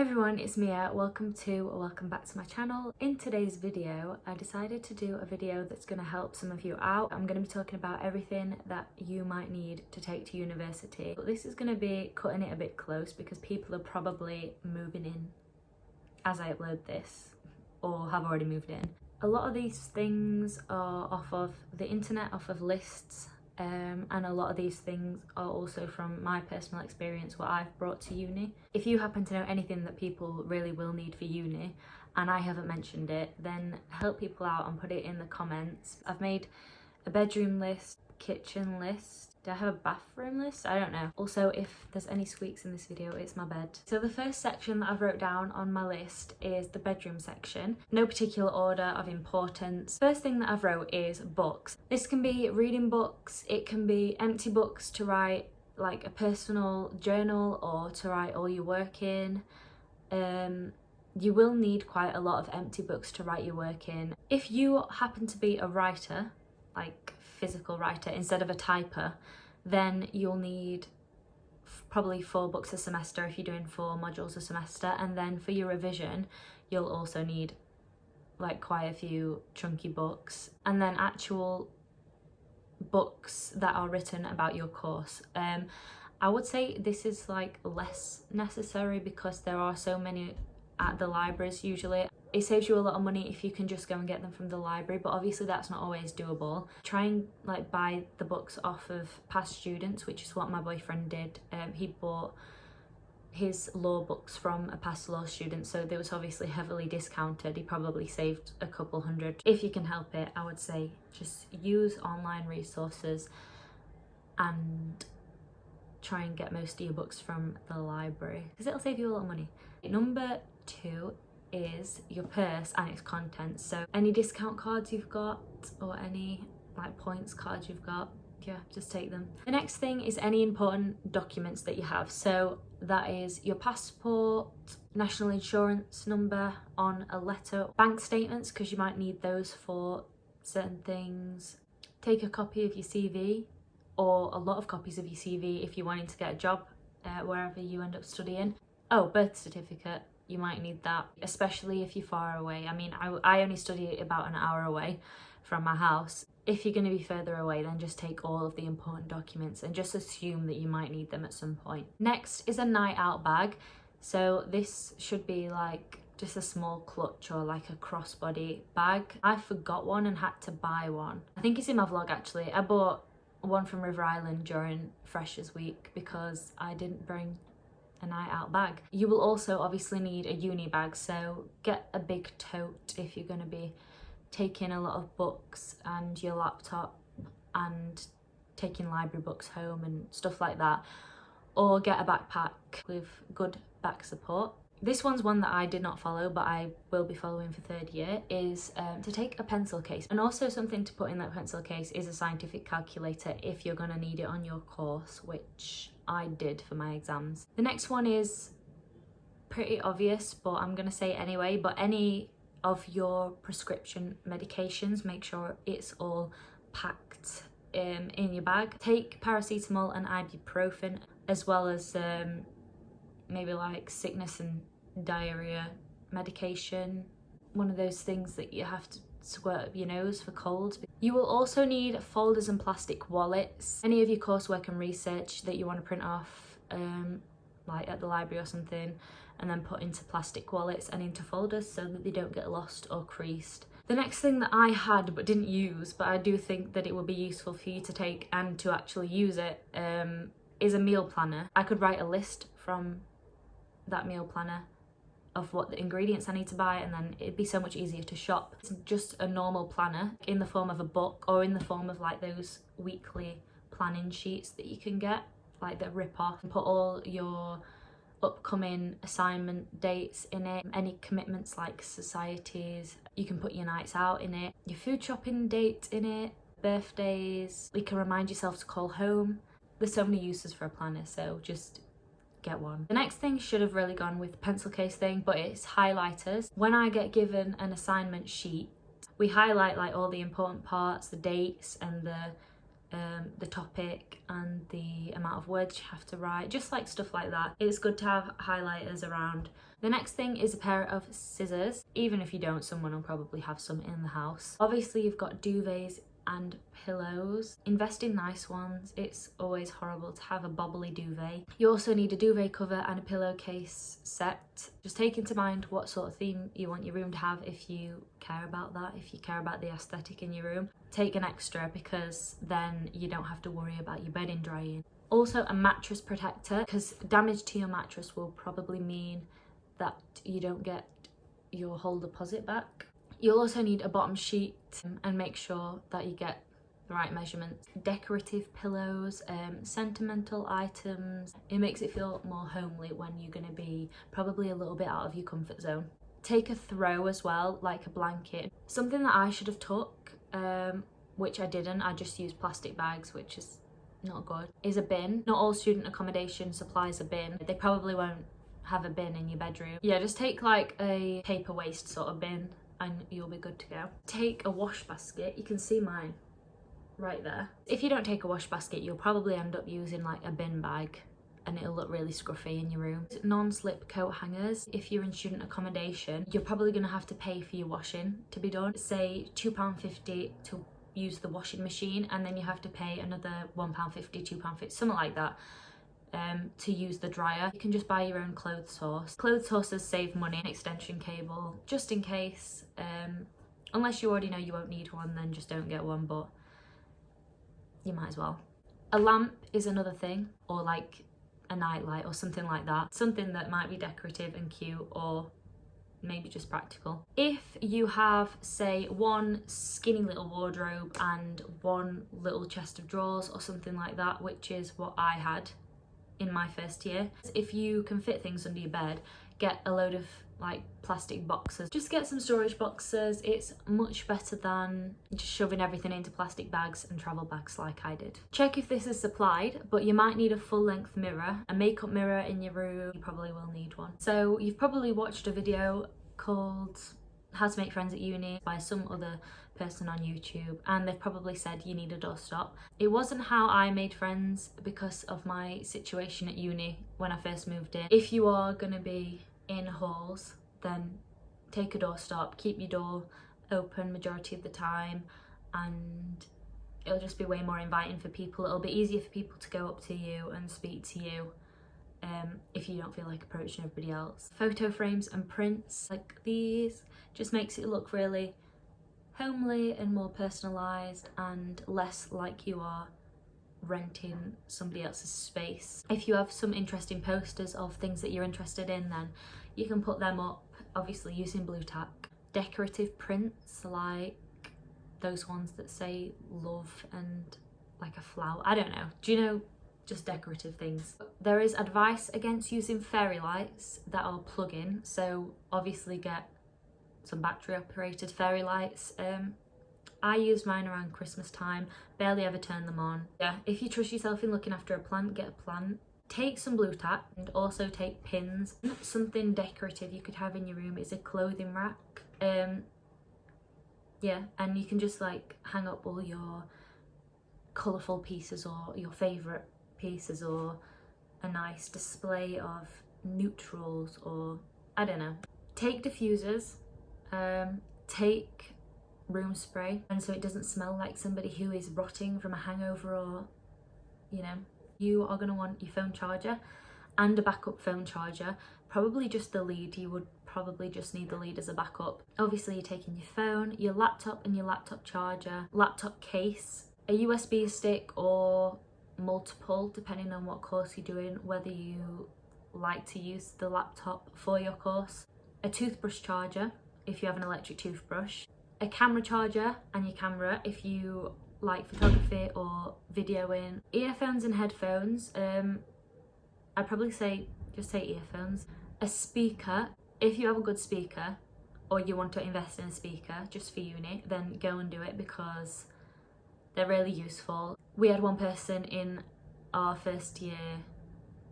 everyone, it's Mia. Welcome back to my channel. In today's video, I decided to do a video that's going to help some of you out. I'm going to be talking about everything that you might need to take to university. But this is going to be cutting it a bit close because people are probably moving in as I upload this or have already moved in. A lot of these things are off of the internet, off of lists. And a lot of these things are also from my personal experience, what I've brought to uni. If you happen to know anything that people really will need for uni and I haven't mentioned it, then help people out and put it in the comments. I've made a bedroom list, kitchen list. Do I have a bathroom list? I don't know. Also, if there's any squeaks in this video, it's my bed. So the first section that I've wrote down on my list is the bedroom section. No particular order of importance. First thing that I've wrote is books. This can be reading books, it can be empty books to write like a personal journal or to write all your work in. You will need quite a lot of empty books to write your work in. If you happen to be a writer, like physical writer instead of a typer, then you'll need probably 4 books a semester if you're doing 4 modules a semester, and then for your revision you'll also need like quite a few chunky books, and then actual books that are written about your course. I would say this is like less necessary because there are so many at the libraries usually. It saves you a lot of money if you can just go and get them from the library, but obviously that's not always doable. Try and like buy the books off of past students, which is what my boyfriend did. He bought his law books from a past law student, so they was obviously heavily discounted. He probably saved a couple hundred. If you can help it, I would say just use online resources and try and get most of your books from the library because it'll save you a lot of money. Number 2 is your purse and its contents. So any discount cards you've got or any like points cards you've got, yeah, just take them. The next thing is any important documents that you have. So that is your passport, national insurance number on a letter, bank statements because you might need those for certain things. Take a copy of your CV or a lot of copies of your CV if you're wanting to get a job wherever you end up studying. Oh, birth certificate. You might need that, especially if you're far away. I mean, I only study about an hour away from my house. If you're going to be further away, then just take all of the important documents and just assume that you might need them at some point. Next is a night out bag. So this should be like just a small clutch or like a crossbody bag. I forgot one and had to buy one. I think it's in my vlog actually. I bought one from River Island during Freshers Week because I didn't bring a night out bag. You will also obviously need a uni bag, so get a big tote if you're going to be taking a lot of books and your laptop and taking library books home and stuff like that, or get a backpack with good back support. This one's one that I did not follow but I will be following for 3rd year, is to take a pencil case, and also something to put in that pencil case is a scientific calculator if you're going to need it on your course, which I did for my exams. The next one is pretty obvious but I'm going to say it anyway, but any of your prescription medications, make sure it's all packed in your bag. Take paracetamol and ibuprofen, as well as maybe like sickness and diarrhea medication, one of those things that you have to squirt up your nose for colds. You will also need folders and plastic wallets, any of your coursework and research that you want to print off like at the library or something, and then put into plastic wallets and into folders so that they don't get lost or creased. The next thing that I had but didn't use, but I do think that it would be useful for you to take and to actually use it, is a meal planner. I could write a list from that meal planner of what the ingredients I need to buy, and then it'd be so much easier to shop. It's just a normal planner in the form of a book or in the form of like those weekly planning sheets that you can get, like the rip off, and put all your upcoming assignment dates in it, any commitments like societies. You can put your nights out in it, your food shopping dates in it, birthdays. You can remind yourself to call home. There's so many uses for a planner, so just get one. The next thing should have really gone with the pencil case thing, but it's highlighters. When I get given an assignment sheet, we highlight like all the important parts, the dates and the the topic and the amount of words you have to write, just like stuff like that. It's good to have highlighters around. The next thing is a pair of scissors. Even if you don't, someone will probably have some in the house. Obviously you've got duvets and pillows. Invest in nice ones. It's always horrible to have a bobbly duvet. You also need a duvet cover and a pillowcase set. Just take into mind what sort of theme you want your room to have if you care about that, if you care about the aesthetic in your room. Take an extra, because then you don't have to worry about your bedding drying. Also a mattress protector, because damage to your mattress will probably mean that you don't get your whole deposit back. You'll also need a bottom sheet, and make sure that you get the right measurements. Decorative pillows, sentimental items. It makes it feel more homely when you're going to be probably a little bit out of your comfort zone. Take a throw as well, like a blanket. Something that I should have took, which I didn't, I just used plastic bags, which is not good, is a bin. Not all student accommodation supplies a bin. They probably won't have a bin in your bedroom. Yeah, just take like a paper waste sort of bin and you'll be good to go. Take a wash basket. You can see mine right there. If you don't take a wash basket, you'll probably end up using like a bin bag and it'll look really scruffy in your room. Non-slip coat hangers. If you're in student accommodation, you're probably going to have to pay for your washing to be done. Say £2.50 to use the washing machine, and then you have to pay another £1.50, £2.50, something like that, to use the dryer. You can just buy your own clothes horse. Clothes horses save money. An extension cable, just in case. Unless you already know you won't need one, then just don't get one, but you might as well. A lamp is another thing, or like a nightlight or something like that. Something that might be decorative and cute, or maybe just practical. If you have, say, one skinny little wardrobe and one little chest of drawers or something like that, which is what I had in my first year. If you can fit things under your bed, get a load of like plastic boxes. Just get some storage boxes. It's much better than just shoving everything into plastic bags and travel bags like I did. Check if this is supplied, but you might need a full length mirror. A makeup mirror in your room, you probably will need one. So you've probably watched a video called How to Make Friends at Uni by some other person on YouTube, and they've probably said you need a doorstop. It wasn't how I made friends because of my situation at uni when I first moved in. If you are gonna be in halls, then take a doorstop, keep your door open majority of the time, and it'll just be way more inviting for people. It'll be easier for people to go up to you and speak to you if you don't feel like approaching everybody else. Photo frames and prints like these just makes it look really homely and more personalised and less like you are renting somebody else's space. If you have some interesting posters of things that you're interested in, then you can put them up, obviously using blue tack. Decorative prints, like those ones that say love and like a flower, I don't know, do you know, just decorative things. There is advice against using fairy lights that are plug-in, so obviously get some battery operated fairy lights. I used mine around Christmas time, barely ever turn them on. Yeah, if you trust yourself in looking after a plant, get a plant. Take some blue tack and also take pins. Something decorative you could have in your room is a clothing rack. Yeah, and you can just like hang up all your colourful pieces or your favourite pieces, or a nice display of neutrals, or I don't know. Take diffusers, take room spray, and so it doesn't smell like somebody who is rotting from a hangover, or you know. You are going to want your phone charger and a backup phone charger, probably just the lead. You would probably just need the lead as a backup. Obviously you're taking your phone, your laptop and your laptop charger, laptop case, a USB stick or multiple depending on what course you're doing, whether you like to use the laptop for your course, a toothbrush charger if you have an electric toothbrush, a camera charger and your camera if you like photography or videoing, earphones and headphones. I'd probably say just take earphones, a speaker if you have a good speaker, or you want to invest in a speaker just for uni, then go and do it because they're really useful. We had one person in our first year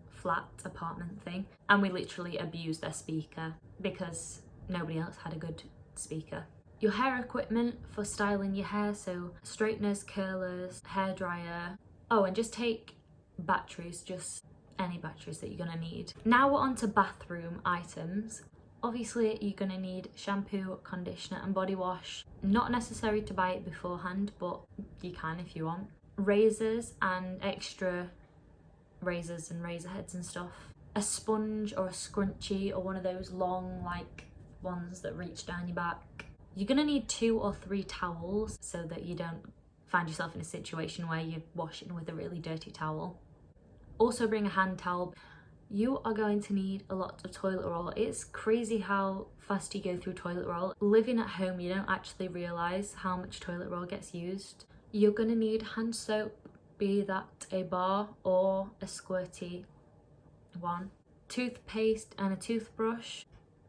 flat apartment thing and we literally abused their speaker because nobody else had a good speaker. your hair equipment for styling your hair, so straighteners, curlers, hair dryer. Oh, and just take batteries, just any batteries that you're gonna need. Now we're on to bathroom items. Obviously you're gonna need shampoo, conditioner and body wash. Not necessary to buy it beforehand, but you can if you want. Razors and extra razors and razor heads and stuff. A sponge or a scrunchie or one of those long like ones that reach down your back. You're gonna need 2 or 3 towels so that you don't find yourself in a situation where you're washing with a really dirty towel. Also bring a hand towel. You are going to need a lot of toilet roll. It's crazy how fast you go through toilet roll. Living at home, you don't actually realise how much toilet roll gets used. You're gonna need hand soap, be that a bar or a squirty one. Toothpaste and a toothbrush.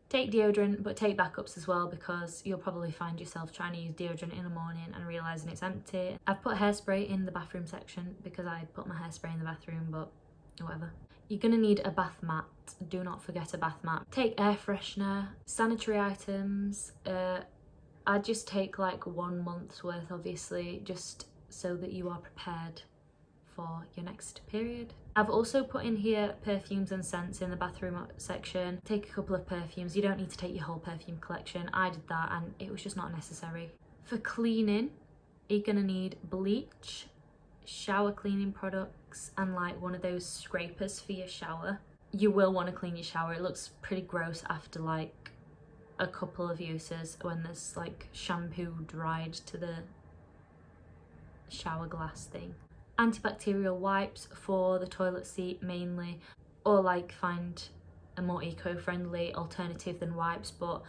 Take deodorant, but take backups as well, because you'll probably find yourself trying to use deodorant in the morning and realising it's empty. I've put hairspray in the bathroom section because I put my hairspray in the bathroom, but whatever. You're gonna need a bath mat. Do not forget a bath mat. Take air freshener, sanitary items. I'd just take like 1 month's worth, obviously, just so that you are prepared for your next period. I've also put in here perfumes and scents in the bathroom section. Take a couple of perfumes. You don't need to take your whole perfume collection. I did that and it was just not necessary. For cleaning, you're gonna need bleach, shower cleaning products and like one of those scrapers for your shower. You will want to clean your shower. It looks pretty gross after like a couple of uses when there's like shampoo dried to the shower glass thing. Antibacterial wipes for the toilet seat mainly, or like find a more eco-friendly alternative than wipes, but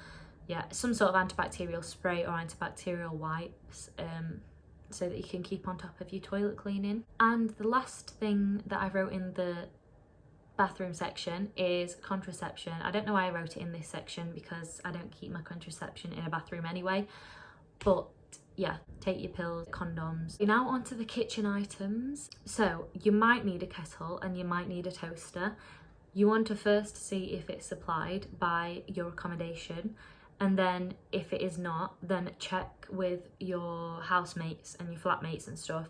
yeah, some sort of antibacterial spray or antibacterial wipes so that you can keep on top of your toilet cleaning. And the last thing that I wrote in the bathroom section is contraception. I don't know why I wrote it in this section because I don't keep my contraception in a bathroom anyway, but yeah, take your pills, condoms. You're now onto the kitchen items. So you might need a kettle and you might need a toaster. You want to first see if it's supplied by your accommodation, and then if it is not, then check with your housemates and your flatmates and stuff.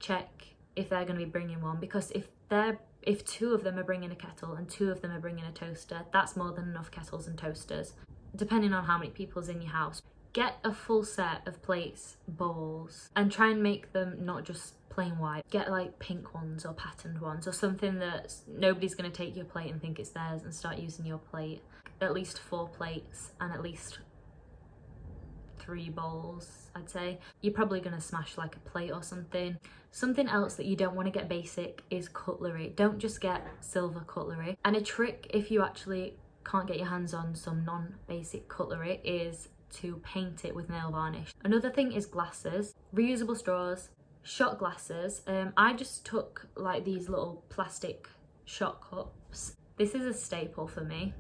Check if they're going to be bringing one, because if 2 of them are bringing a kettle and 2 of them are bringing a toaster, that's more than enough kettles and toasters, depending on how many people's in your house. Get a full set of plates, bowls, and try and make them not just plain white. Get like pink ones or patterned ones or something that nobody's going to take your plate and think it's theirs and start using your plate. At least 4 plates and at least 3 bowls, I'd say. You're probably going to smash like a plate or something. Something else that you don't want to get basic is cutlery. Don't just get silver cutlery. And a trick, if you actually can't get your hands on some non-basic cutlery, is to paint it with nail varnish. Another thing is glasses, reusable straws, shot glasses. I just took like these little plastic shot cups. This is a staple for me.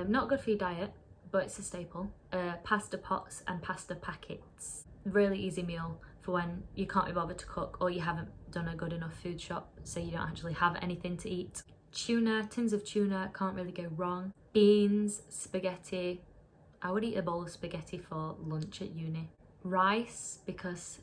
Not good for your diet, but it's a staple. Pasta pots and pasta packets. Really easy meal for when you can't be bothered to cook or you haven't done a good enough food shop so you don't actually have anything to eat. Tuna, tins of tuna, can't really go wrong. Beans, spaghetti. I would eat a bowl of spaghetti for lunch at uni. Rice, because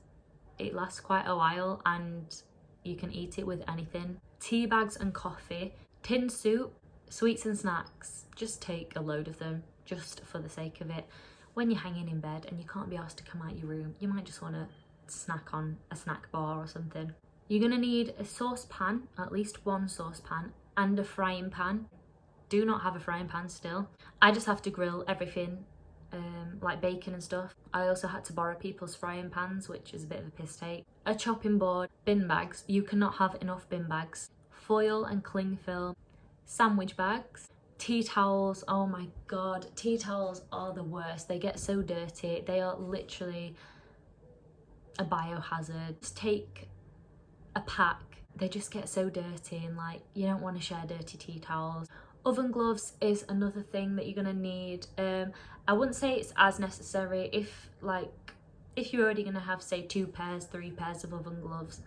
it lasts quite a while and you can eat it with anything. Tea bags and coffee. Tin soup, sweets and snacks. Just take a load of them, just for the sake of it. When you're hanging in bed and you can't be asked to come out your room, you might just want to snack on a snack bar or something. You're going to need a saucepan, at least 1 saucepan, and a frying pan. Do not have a frying pan still. I just have to grill everything, like bacon and stuff. I also had to borrow people's frying pans, which is a bit of a piss take. A chopping board, bin bags. You cannot have enough bin bags. Foil and cling film. Sandwich bags. Tea towels. Oh my god, tea towels are the worst. They get so dirty. They are literally a biohazard. Just take a pack. They just get so dirty and like you don't want to share dirty tea towels. Oven gloves is another thing that you're gonna need. I wouldn't say it's as necessary if you're already gonna have say 2 pairs, 3 pairs of oven gloves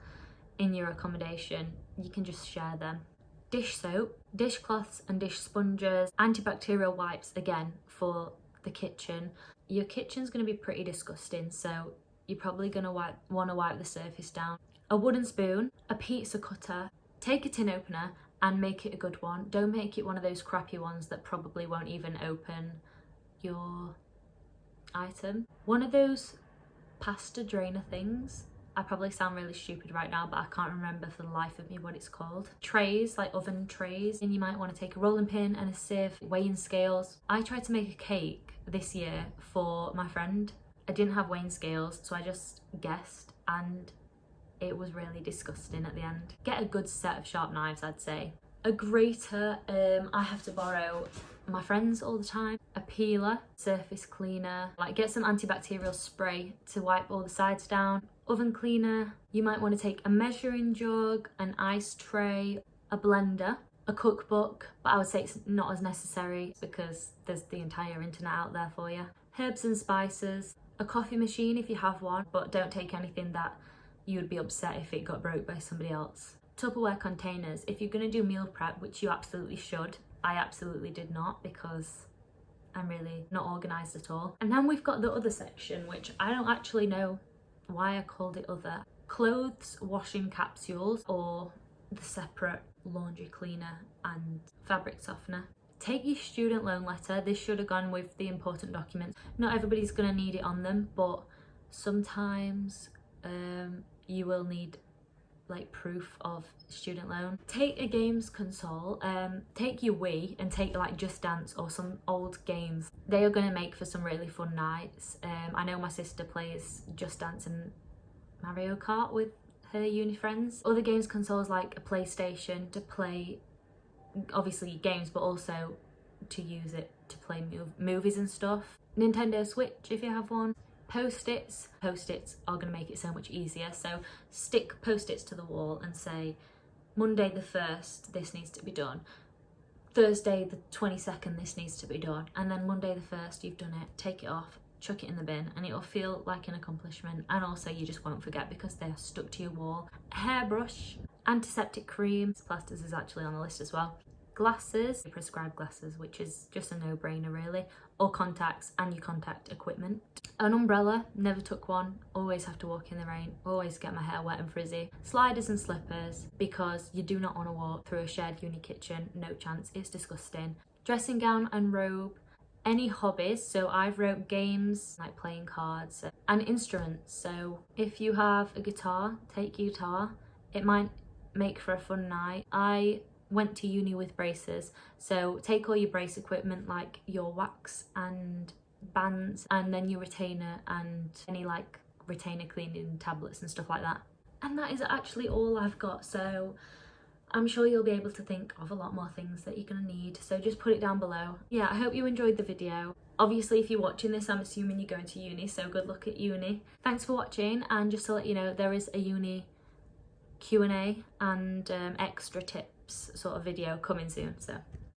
in your accommodation, you can just share them. Dish soap, dishcloths and dish sponges, antibacterial wipes again for the kitchen. Your kitchen's going to be pretty disgusting, so you're probably going to want to wipe the surface down. A wooden spoon, a pizza cutter, take a tin opener and make it a good one. Don't make it one of those crappy ones that probably won't even open your item. One of those pasta drainer things. I probably sound really stupid right now, but I can't remember for the life of me what it's called. Trays, like oven trays, and you might want to take a rolling pin and a sieve, weighing scales. I tried to make a cake this year for my friend. I didn't have weighing scales, so I just guessed, and it was really disgusting at the end. Get a good set of sharp knives, I'd say. A grater, I have to borrow my friends all the time. A peeler, surface cleaner, like get some antibacterial spray to wipe all the sides down. Oven cleaner, you might want to take a measuring jug, an ice tray, a blender, a cookbook, but I would say it's not as necessary because there's the entire internet out there for you. Herbs and spices, a coffee machine if you have one, but don't take anything that you would be upset if it got broke by somebody else. Tupperware containers, if you're going to do meal prep, which you absolutely should. I absolutely did not because I'm really not organised at all. And then we've got the other section, which I don't actually know why I called it other. Clothes washing capsules, or the separate laundry cleaner and fabric softener. Take your student loan letter. This should have gone with the important documents. Not everybody's going to need it on them, but sometimes you will need like proof of student loan. Take a games console, take your Wii and take like Just Dance or some old games. They are going to make for some really fun nights. I know my sister plays Just Dance and Mario Kart with her uni friends. Other games consoles like a PlayStation to play obviously games, but also to use it to play movies and stuff. Nintendo Switch if you have one. Post-its. Post-its are going to make it so much easier, so stick post-its to the wall and say Monday the 1st this needs to be done, Thursday the 22nd this needs to be done, and then Monday the 1st you've done it, take it off, chuck it in the bin, and it'll feel like an accomplishment, and also you just won't forget because they're stuck to your wall. Hairbrush, antiseptic cream, plasters is actually on the list as well. Glasses, prescribed glasses, which is just a no-brainer really, or contacts and your contact equipment. An umbrella, never took one, always have to walk in the rain, always get my hair wet and frizzy. Sliders and slippers, because you do not want to walk through a shared uni kitchen, no chance, it's disgusting. Dressing gown and robe. Any hobbies, so I've wrote games like playing cards and instruments, so if you have a guitar, take your guitar, it might make for a fun night. I went to uni with braces, so take all your brace equipment like your wax and bands, and then your retainer and any like retainer cleaning tablets and stuff like that. And that is actually all I've got, so I'm sure you'll be able to think of a lot more things that you're gonna need, so just put it down below. Yeah, I hope you enjoyed the video. Obviously if you're watching this, I'm assuming you're going to uni, so good luck at uni. Thanks for watching, and just to let you know, there is a uni Q&A and extra tips sort of video coming soon, so